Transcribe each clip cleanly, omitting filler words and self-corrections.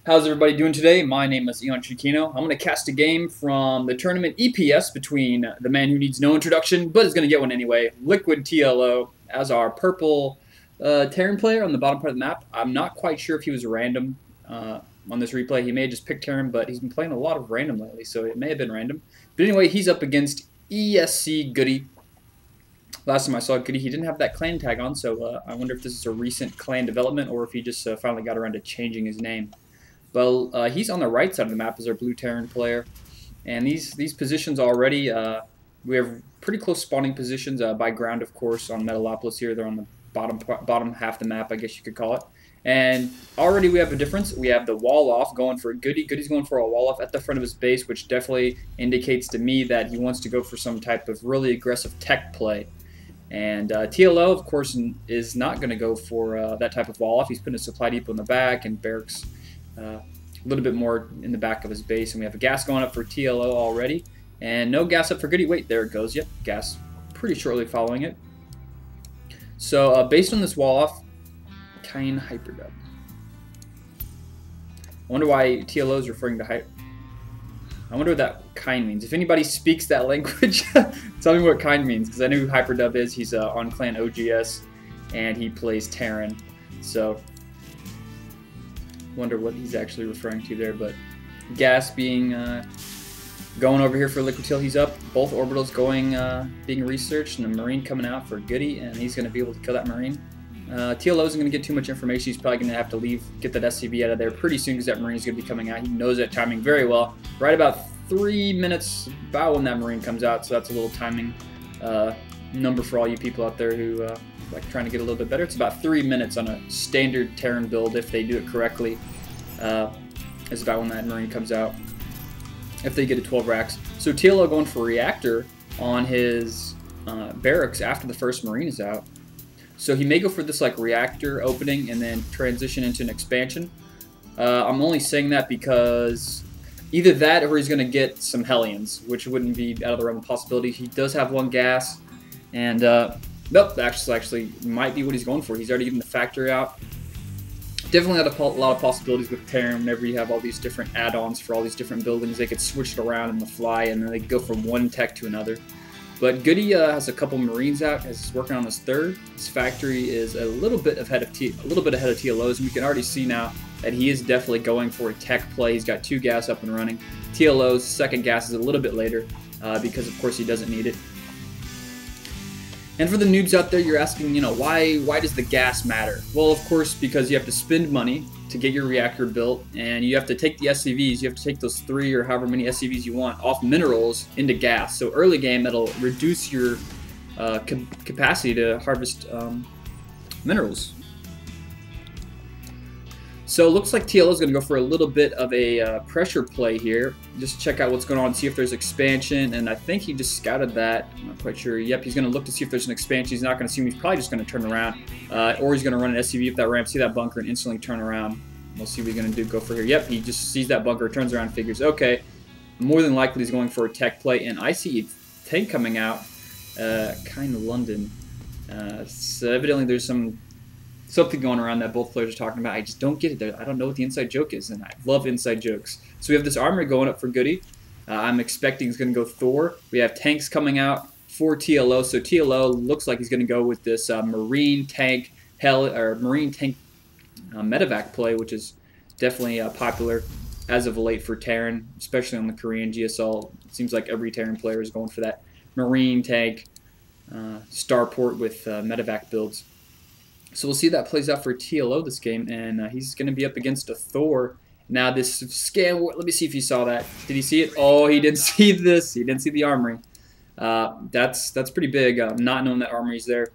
How's everybody doing today? My name is Ian Chiquino. I'm going to cast a game from the tournament EPS between the man who needs no introduction, but is going to get one anyway, Liquid TLO, as our purple Terran player on the bottom part of the map. I'm not quite sure if he was random on this replay. He may have just picked Terran, but he's been playing a lot of random lately, so it may have been random. But anyway, he's up against ESC Goody. Last time I saw Goody, he didn't have that clan tag on, so I wonder if this is a recent clan development or if he just finally got around to changing his name. Well, he's on the right side of the map as our blue Terran player. And these positions already, we have pretty close spawning positions by ground, of course, on Metalopolis here. They're on the bottom half of the map, I guess you could call it. And already we have a difference. We have the wall off going for Goody. Goody's going for a wall off at the front of his base, which definitely indicates to me that he wants to go for some type of really aggressive tech play. And TLO, of course, is not going to go for that type of wall off. He's putting a supply depot in the back and barracks a little bit more in the back of his base. And we have a gas going up for TLO already. And no gas up for Goody. Wait, there it goes. Yep, gas pretty shortly following it. So based on this wall off, Kine Hyperdub. I wonder why TLO is referring to hyper. I wonder what that kind means. If anybody speaks that language, tell me what kind means, because I know who Hyperdub is. He's on Clan OGS, and he plays Terran. So, wonder what he's actually referring to there. But gas being going over here for Liquid Till, he's up. Both orbitals going, being researched, and a Marine coming out for Goody, and he's going to be able to kill that Marine. TLO isn't going to get too much information. He's probably going to have to leave, get that SCV out of there pretty soon because that Marine is going to be coming out. He knows that timing very well. Right about 3 minutes about when that Marine comes out, so that's a little timing number for all you people out there who like trying to get a little bit better. It's about 3 minutes on a standard Terran build if they do it correctly. Is about when that Marine comes out, if they get a 12 racks. So TLO going for Reactor on his barracks after the first Marine is out. So he may go for this like reactor opening and then transition into an expansion. I'm only saying that because either that or he's going to get some Hellions, which wouldn't be out of the realm of possibility. He does have one gas, and nope, actually might be what he's going for. He's already given the factory out. Definitely a lot of possibilities with Terran. Whenever you have all these different add-ons for all these different buildings, they could switch it around on the fly, and then they go from one tech to another. But Goody has a couple Marines out as he's working on his third. His factory is a little bit ahead of TLO's, and we can already see now that he is definitely going for a tech play. He's got 2 gas up and running. TLO's second gas is a little bit later because, of course, he doesn't need it. And for the noobs out there, you're asking, you know, why does the gas matter? Well, of course, because you have to spend money to get your reactor built, and you have to take the SCVs, you have to take those 3 or however many SCVs you want off minerals into gas. So early game, that'll reduce your capacity to harvest minerals. So it looks like TLO is going to go for a little bit of a pressure play here. Just check out what's going on, see if there's expansion, and I think he just scouted that. I'm not quite sure. Yep, he's going to look to see if there's an expansion. He's not going to see him. He's probably just going to turn around, or he's going to run an SCV up that ramp, see that bunker, and instantly turn around. We'll see what he's going to do. Go for here. Yep, he just sees that bunker, turns around, figures, okay, more than likely he's going for a tech play, and I see a tank coming out, kind of London. So evidently there's something going around that both players are talking about. I just don't get it. I don't know what the inside joke is, and I love inside jokes. So we have this armory going up for Goody. I'm expecting he's going to go Thor. We have tanks coming out for TLO. So TLO looks like he's going to go with this Marine tank medevac play, which is definitely popular as of late for Terran, especially on the Korean GSL. It seems like every Terran player is going for that Marine tank starport with medevac builds. So we'll see how that plays out for TLO this game, and he's going to be up against a Thor. Now this scan, let me see if he saw that. Did he see it? Oh, he didn't see this. He didn't see the armory. That's pretty big, not knowing that armory's there.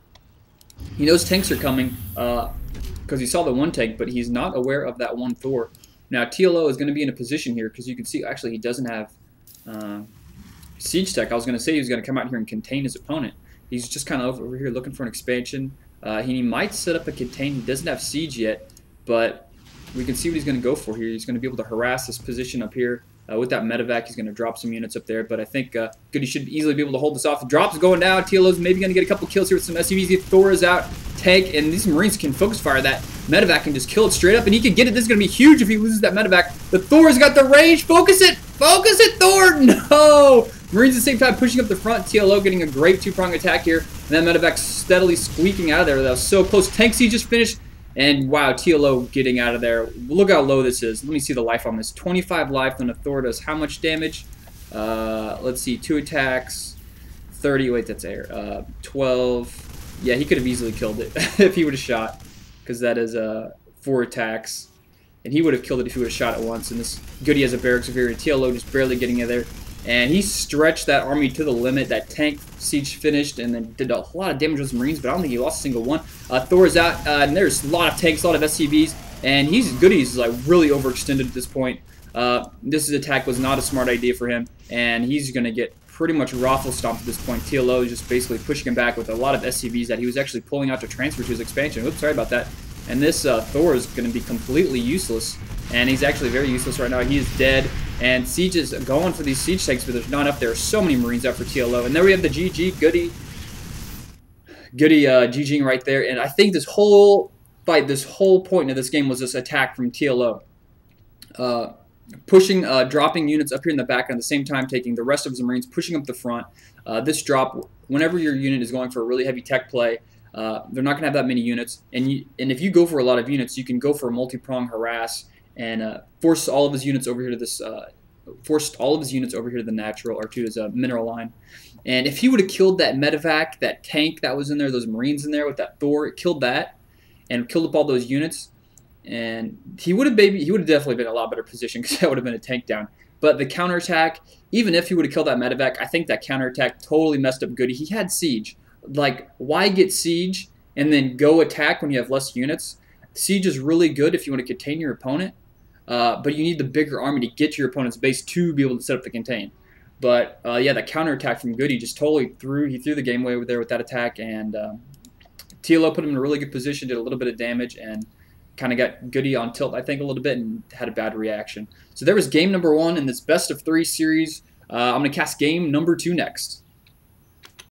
He knows tanks are coming because he saw the one tank, but he's not aware of that one Thor. Now TLO is going to be in a position here because you can see actually he doesn't have siege tech. I was going to say he was going to come out here and contain his opponent. He's just kind of over here looking for an expansion. He might set up a contain. He doesn't have siege yet, but we can see what he's going to go for here. He's going to be able to harass this position up here with that medevac. He's going to drop some units up there, but I think Goody should easily be able to hold this off. The drop's going down. TLO's maybe going to get a couple kills here with some SCVs. Thor is out. Tank, and these Marines can focus fire that. Medevac can just kill it straight up, and he can get it. This is going to be huge if he loses that Medevac. The Thor's got the range. Focus it! Focus it, Thor! No! Marines at the same time pushing up the front. TLO getting a great two-prong attack here. And then Medevac steadily squeaking out of there. That was so close. Tank Siege just finished. And wow, TLO getting out of there. Look how low this is. Let me see the life on this. 25 life when a Thor does how much damage? Let's see, 2 attacks. 30, wait, that's air. 12. Yeah, he could have easily killed it if he would have shot. Because that is 4 attacks. And he would have killed it if he would have shot it once. And this Goody has a barracks over here. TLO just barely getting in there. And he stretched that army to the limit. That tank siege finished and then did a lot of damage with his Marines, but I don't think he lost a single one. Thor is out, and there's a lot of tanks, a lot of SCVs. And Goody's like really overextended at this point. This attack was not a smart idea for him. And he's going to get pretty much raffle stomped at this point. TLO is just basically pushing him back with a lot of SCVs that he was actually pulling out to transfer to his expansion. Oops, sorry about that. And this Thor is going to be completely useless. And he's actually very useless right now. He is dead. And Siege is going for these Siege tanks, but there's not enough. There are so many Marines out for TLO. And there we have the GG, Goody GGing right there. And I think this whole fight, this whole point of this game was this attack from TLO. Pushing, dropping units up here in the back, and at the same time taking the rest of his Marines, pushing up the front. This drop, whenever your unit is going for a really heavy tech play, they're not going to have that many units. And if you go for a lot of units, you can go for a multi-prong harass and force all of his units over here to this, the natural or to his mineral line. And if he would have killed that Medevac, that tank that was in there, those Marines in there with that Thor, it killed that and killed up all those units. And he would have definitely been in a lot better position because that would have been a tank down. But the counterattack, even if he would have killed that Medevac, I think that counterattack totally messed up Goody. He had Siege. Like, why get Siege and then go attack when you have less units? Siege is really good if you want to contain your opponent, but you need the bigger army to get to your opponent's base to be able to set up the contain. But yeah, the counterattack from Goody just totally threw the game away there with that attack, and TLO put him in a really good position, did a little bit of damage, and kind of got Goody on tilt, I think, a little bit, and had a bad reaction. So there was game number 1 in this best of 3 series. I'm going to cast game number 2 next.